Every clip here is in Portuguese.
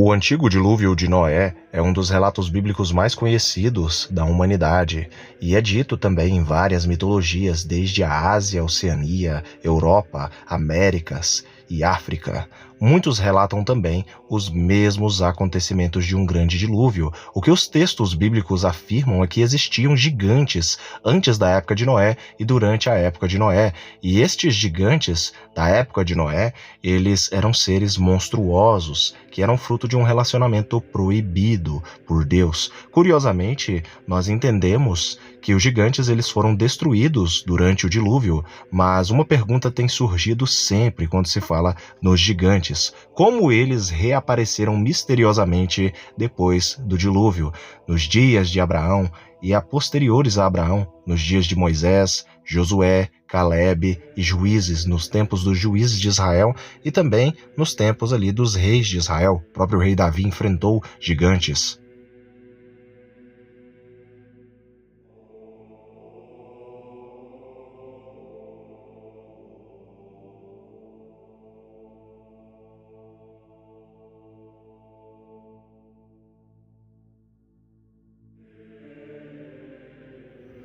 O Antigo Dilúvio de Noé é um dos relatos bíblicos mais conhecidos da humanidade e é dito também em várias mitologias, desde a Ásia, Oceania, Europa, Américas e África. Muitos relatam também os mesmos acontecimentos de um grande dilúvio. O que os textos bíblicos afirmam é que existiam gigantes antes da época de Noé e durante a época de Noé. E estes gigantes da época de Noé, eles eram seres monstruosos, que eram fruto de um relacionamento proibido por Deus. Curiosamente, nós entendemos que os gigantes eles foram destruídos durante o dilúvio, mas uma pergunta tem surgido sempre quando se fala nos gigantes: como eles reapareceram misteriosamente depois do dilúvio, nos dias de Abraão e a posteriores a Abraão, nos dias de Moisés, Josué, Caleb e Juízes, nos tempos dos juízes de Israel e também nos tempos ali dos reis de Israel. O próprio rei Davi enfrentou gigantes.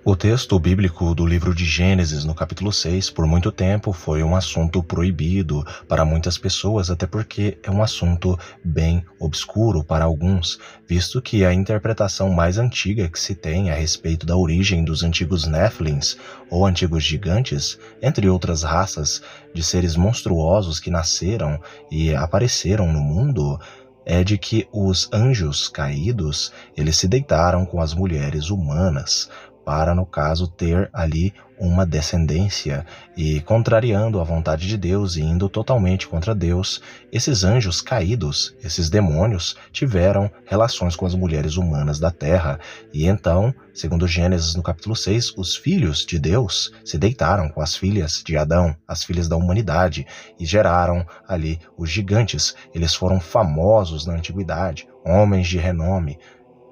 O texto bíblico do livro de Gênesis, no capítulo 6, por muito tempo foi um assunto proibido para muitas pessoas, até porque é um assunto bem obscuro para alguns, visto que a interpretação mais antiga que se tem a respeito da origem dos antigos Néfilins, ou antigos gigantes, entre outras raças de seres monstruosos que nasceram e apareceram no mundo, é de que os anjos caídos, eles se deitaram com as mulheres humanas, para, no caso, ter ali uma descendência e, contrariando a vontade de Deus e indo totalmente contra Deus, esses anjos caídos, esses demônios, tiveram relações com as mulheres humanas da terra. E então, segundo Gênesis no capítulo 6, os filhos de Deus se deitaram com as filhas de Adão, as filhas da humanidade, e geraram ali os gigantes. Eles foram famosos na antiguidade, homens de renome,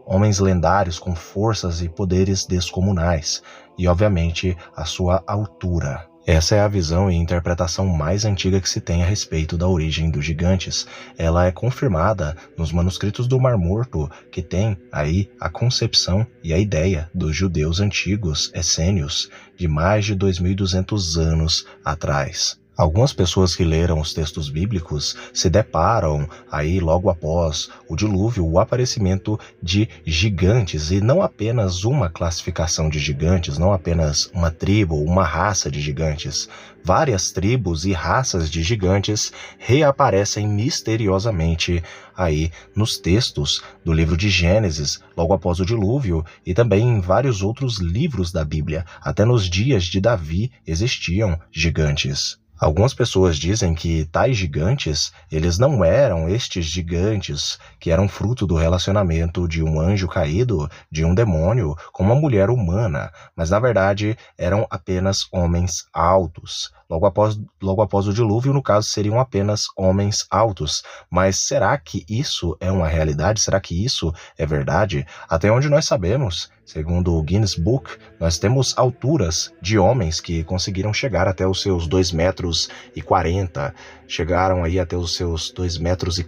homens lendários com forças e poderes descomunais, e obviamente a sua altura. Essa é a visão e interpretação mais antiga que se tem a respeito da origem dos gigantes. Ela é confirmada nos manuscritos do Mar Morto, que tem aí a concepção e a ideia dos judeus antigos essênios, de mais de 2.200 anos atrás. Algumas pessoas que leram os textos bíblicos se deparam aí logo após o dilúvio o aparecimento de gigantes, e não apenas uma classificação de gigantes, não apenas uma tribo ou uma raça de gigantes. Várias tribos e raças de gigantes reaparecem misteriosamente aí nos textos do livro de Gênesis, logo após o dilúvio, e também em vários outros livros da Bíblia. Até nos dias de Davi existiam gigantes. Algumas pessoas dizem que tais gigantes, eles não eram estes gigantes que eram fruto do relacionamento de um anjo caído, de um demônio, com uma mulher humana, mas na verdade eram apenas homens altos. Logo após o dilúvio, no caso, seriam apenas homens altos. Mas será que isso é uma realidade? Será que isso é verdade? Até onde nós sabemos, segundo o Guinness Book, nós temos alturas de homens que conseguiram chegar até os seus 2,40 metros, chegaram aí até os seus 2,45 metros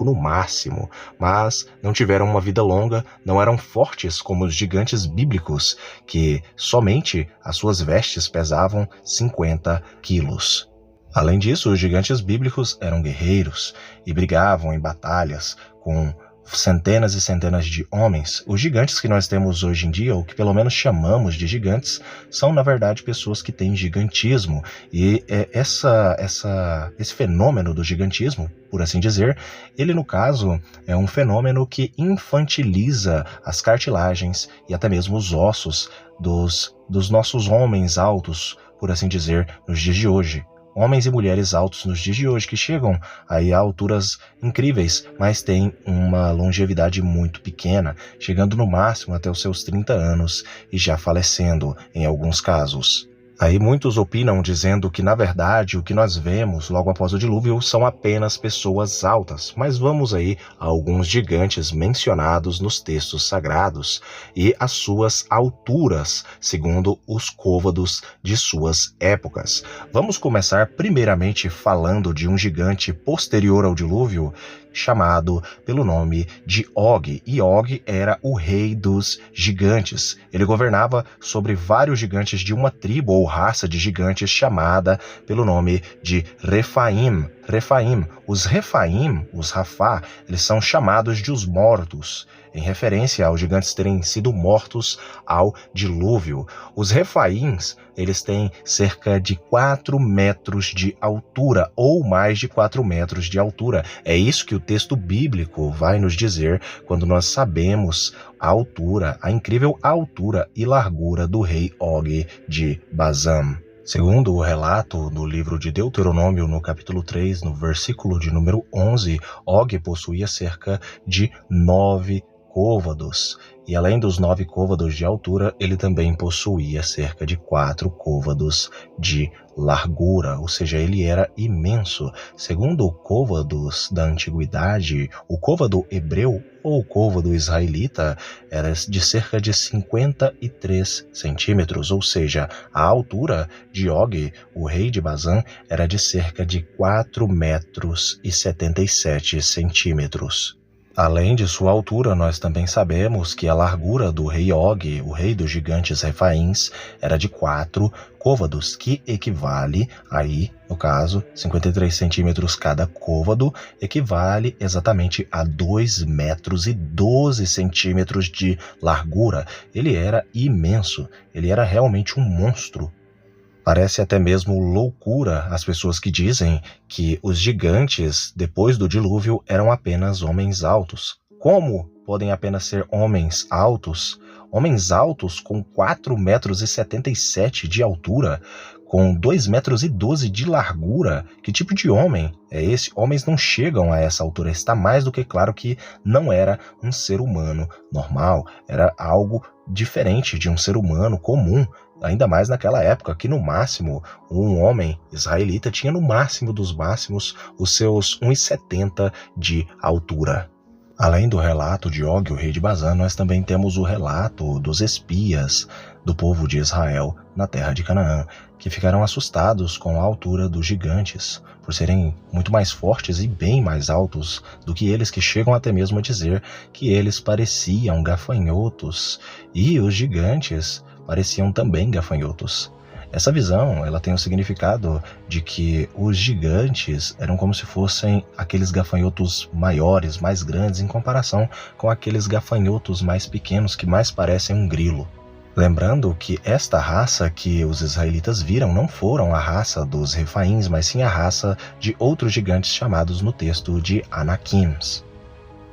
no máximo, mas não tiveram uma vida longa, não eram fortes como os gigantes bíblicos, que somente as suas vestes pesavam 50 quilos. Além disso, os gigantes bíblicos eram guerreiros e brigavam em batalhas com centenas e centenas de homens. Os gigantes que nós temos hoje em dia, ou que pelo menos chamamos de gigantes, são na verdade pessoas que têm gigantismo, e esse fenômeno do gigantismo, por assim dizer, ele no caso é um fenômeno que infantiliza as cartilagens e até mesmo os ossos dos nossos homens altos, por assim dizer, nos dias de hoje. Homens e mulheres altos nos dias de hoje que chegam aí a alturas incríveis, mas têm uma longevidade muito pequena, chegando no máximo até os seus 30 anos e já falecendo em alguns casos. Aí muitos opinam dizendo que, na verdade, o que nós vemos logo após o dilúvio são apenas pessoas altas, mas vamos aí a alguns gigantes mencionados nos textos sagrados e as suas alturas, segundo os côvados de suas épocas. Vamos começar primeiramente falando de um gigante posterior ao dilúvio, chamado pelo nome de Og, e Og era o rei dos gigantes. Ele governava sobre vários gigantes de uma tribo ou raça de gigantes chamada pelo nome de Refaim. Os Refaim, os Rafá, eles são chamados de os mortos, em referência aos gigantes terem sido mortos ao dilúvio. Os Refaíns, eles têm cerca de 4 metros de altura, ou mais de 4 metros de altura. É isso que o texto bíblico vai nos dizer quando nós sabemos a altura, a incrível altura e largura do rei Og de Bazã. Segundo o relato do livro de Deuteronômio, no capítulo 3, no versículo de número 11, Og possuía cerca de 9 côvados. E além dos 9 côvados de altura, ele também possuía cerca de 4 côvados de largura, ou seja, ele era imenso. Segundo côvados da antiguidade, o côvado hebreu ou côvado israelita era de cerca de 53 centímetros, ou seja, a altura de Og, o rei de Bazã, era de cerca de 4 metros e 77 centímetros. Além de sua altura, nós também sabemos que a largura do rei Og, o rei dos gigantes Refaíns, era de 4 côvados, que equivale aí, no caso, 53 centímetros cada côvado, equivale exatamente a 2 metros e 12 centímetros de largura. Ele era imenso, ele era realmente um monstro. Parece até mesmo loucura as pessoas que dizem que os gigantes, depois do dilúvio, eram apenas homens altos. Como podem apenas ser homens altos? Homens altos com 4 metros e 77 de altura, com 2 metros e 12 de largura. Que tipo de homem é esse? Homens não chegam a essa altura. Está mais do que claro que não era um ser humano normal. Era algo diferente de um ser humano comum. Ainda mais naquela época que no máximo um homem israelita tinha no máximo dos máximos os seus 1,70 de altura. Além do relato de Og, o rei de Bazã, nós também temos o relato dos espias do povo de Israel na terra de Canaã, que ficaram assustados com a altura dos gigantes, por serem muito mais fortes e bem mais altos do que eles, que chegam até mesmo a dizer que eles pareciam gafanhotos, e os gigantes pareciam também gafanhotos. Essa visão, ela tem o significado de que os gigantes eram como se fossem aqueles gafanhotos maiores, mais grandes, em comparação com aqueles gafanhotos mais pequenos que mais parecem um grilo. Lembrando que esta raça que os israelitas viram não foram a raça dos Refaíns, mas sim a raça de outros gigantes chamados no texto de Anaquims.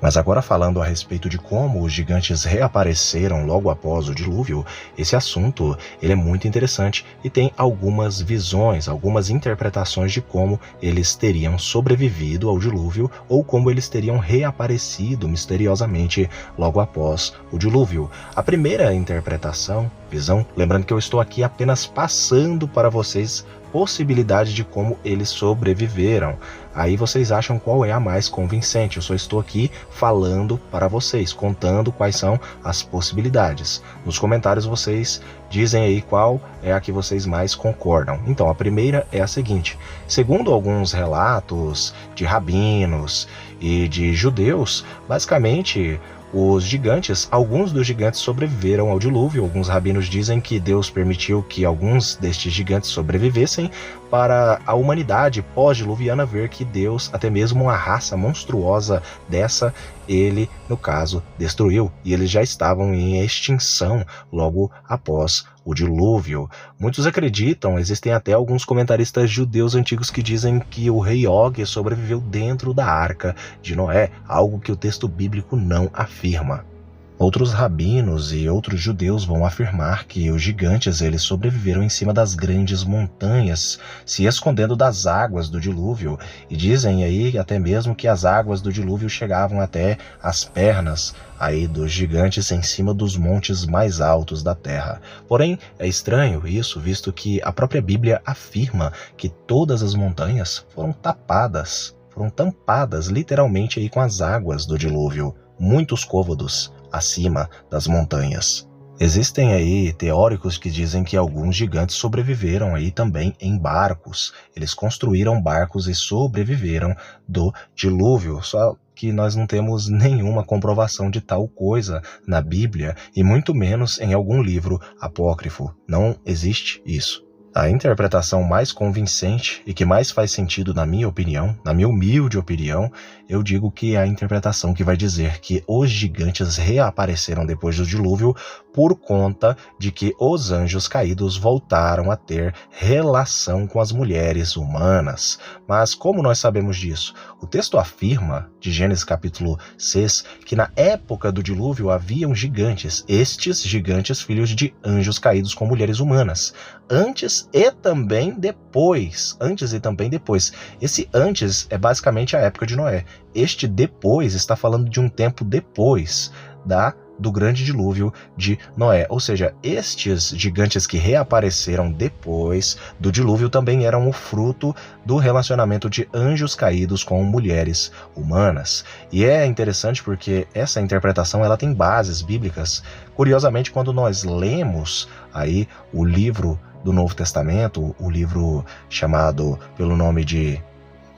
Mas agora, falando a respeito de como os gigantes reapareceram logo após o dilúvio, esse assunto ele é muito interessante e tem algumas visões, algumas interpretações de como eles teriam sobrevivido ao dilúvio ou como eles teriam reaparecido misteriosamente logo após o dilúvio. A primeira interpretação, visão, lembrando que eu estou aqui apenas passando para vocês possibilidade de como eles sobreviveram. Aí vocês acham qual é a mais convincente. Eu só estou aqui falando para vocês, contando quais são as possibilidades. Nos comentários vocês dizem aí qual é a que vocês mais concordam. Então, a primeira é a seguinte: segundo alguns relatos de rabinos e de judeus, basicamente os gigantes, alguns dos gigantes sobreviveram ao dilúvio. Alguns rabinos dizem que Deus permitiu que alguns destes gigantes sobrevivessem para a humanidade pós-diluviana ver que Deus, até mesmo uma raça monstruosa dessa, ele, no caso, destruiu. E eles já estavam em extinção logo após o dilúvio. Muitos acreditam, existem até alguns comentaristas judeus antigos que dizem que o rei Og sobreviveu dentro da arca de Noé, algo que o texto bíblico não afirma. Outros rabinos e outros judeus vão afirmar que os gigantes eles sobreviveram em cima das grandes montanhas, se escondendo das águas do dilúvio, e dizem aí até mesmo que as águas do dilúvio chegavam até as pernas aí dos gigantes em cima dos montes mais altos da terra. Porém, é estranho isso, visto que a própria Bíblia afirma que todas as montanhas foram tampadas literalmente aí com as águas do dilúvio, muitos côvados acima das montanhas. Existem aí teóricos que dizem que alguns gigantes sobreviveram aí também em barcos. Eles construíram barcos e sobreviveram do dilúvio. Só que nós não temos nenhuma comprovação de tal coisa na Bíblia e muito menos em algum livro apócrifo. Não existe isso. A interpretação mais convincente e que mais faz sentido na minha opinião, na minha humilde opinião, eu digo que é a interpretação que vai dizer que os gigantes reapareceram depois do dilúvio por conta de que os anjos caídos voltaram a ter relação com as mulheres humanas. Mas como nós sabemos disso? O texto afirma, de Gênesis capítulo 6, que na época do dilúvio haviam gigantes, estes gigantes filhos de anjos caídos com mulheres humanas. Antes e também depois. Esse antes é basicamente a época de Noé. Este depois está falando de um tempo depois do grande dilúvio de Noé. Ou seja, estes gigantes que reapareceram depois do dilúvio também eram o fruto do relacionamento de anjos caídos com mulheres humanas. E é interessante porque essa interpretação ela tem bases bíblicas. Curiosamente, quando nós lemos aí o livro do Novo Testamento, o livro chamado pelo nome de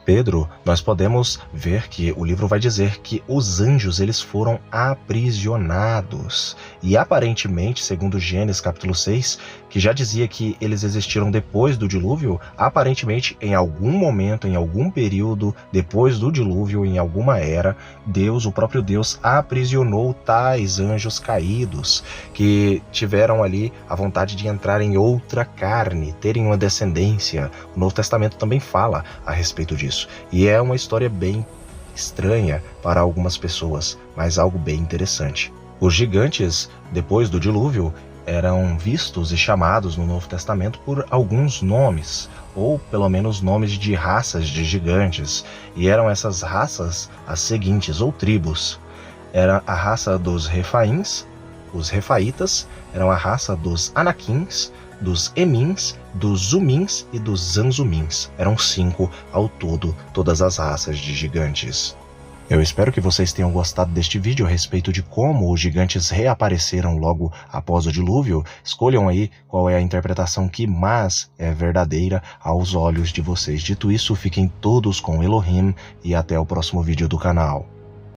Pedro, nós podemos ver que o livro vai dizer que os anjos eles foram aprisionados. E aparentemente, segundo Gênesis capítulo 6, que já dizia que eles existiram depois do dilúvio, aparentemente em algum momento, em algum período, depois do dilúvio, em alguma era, Deus, o próprio Deus, aprisionou tais anjos caídos, que tiveram ali a vontade de entrar em outra carne, terem uma descendência. O Novo Testamento também fala a respeito disso. E é uma história bem estranha para algumas pessoas, mas algo bem interessante. Os gigantes, depois do dilúvio, eram vistos e chamados no Novo Testamento por alguns nomes, ou pelo menos nomes de raças de gigantes. E eram essas raças as seguintes, ou tribos. Era a raça dos Refaíns, os Refaitas, eram a raça dos Anaquins, dos Emins, dos Zumins e dos Zanzumins. Eram 5 ao todo, todas as raças de gigantes. Eu espero que vocês tenham gostado deste vídeo a respeito de como os gigantes reapareceram logo após o dilúvio. Escolham aí qual é a interpretação que mais é verdadeira aos olhos de vocês. Dito isso, fiquem todos com Elohim e até o próximo vídeo do canal.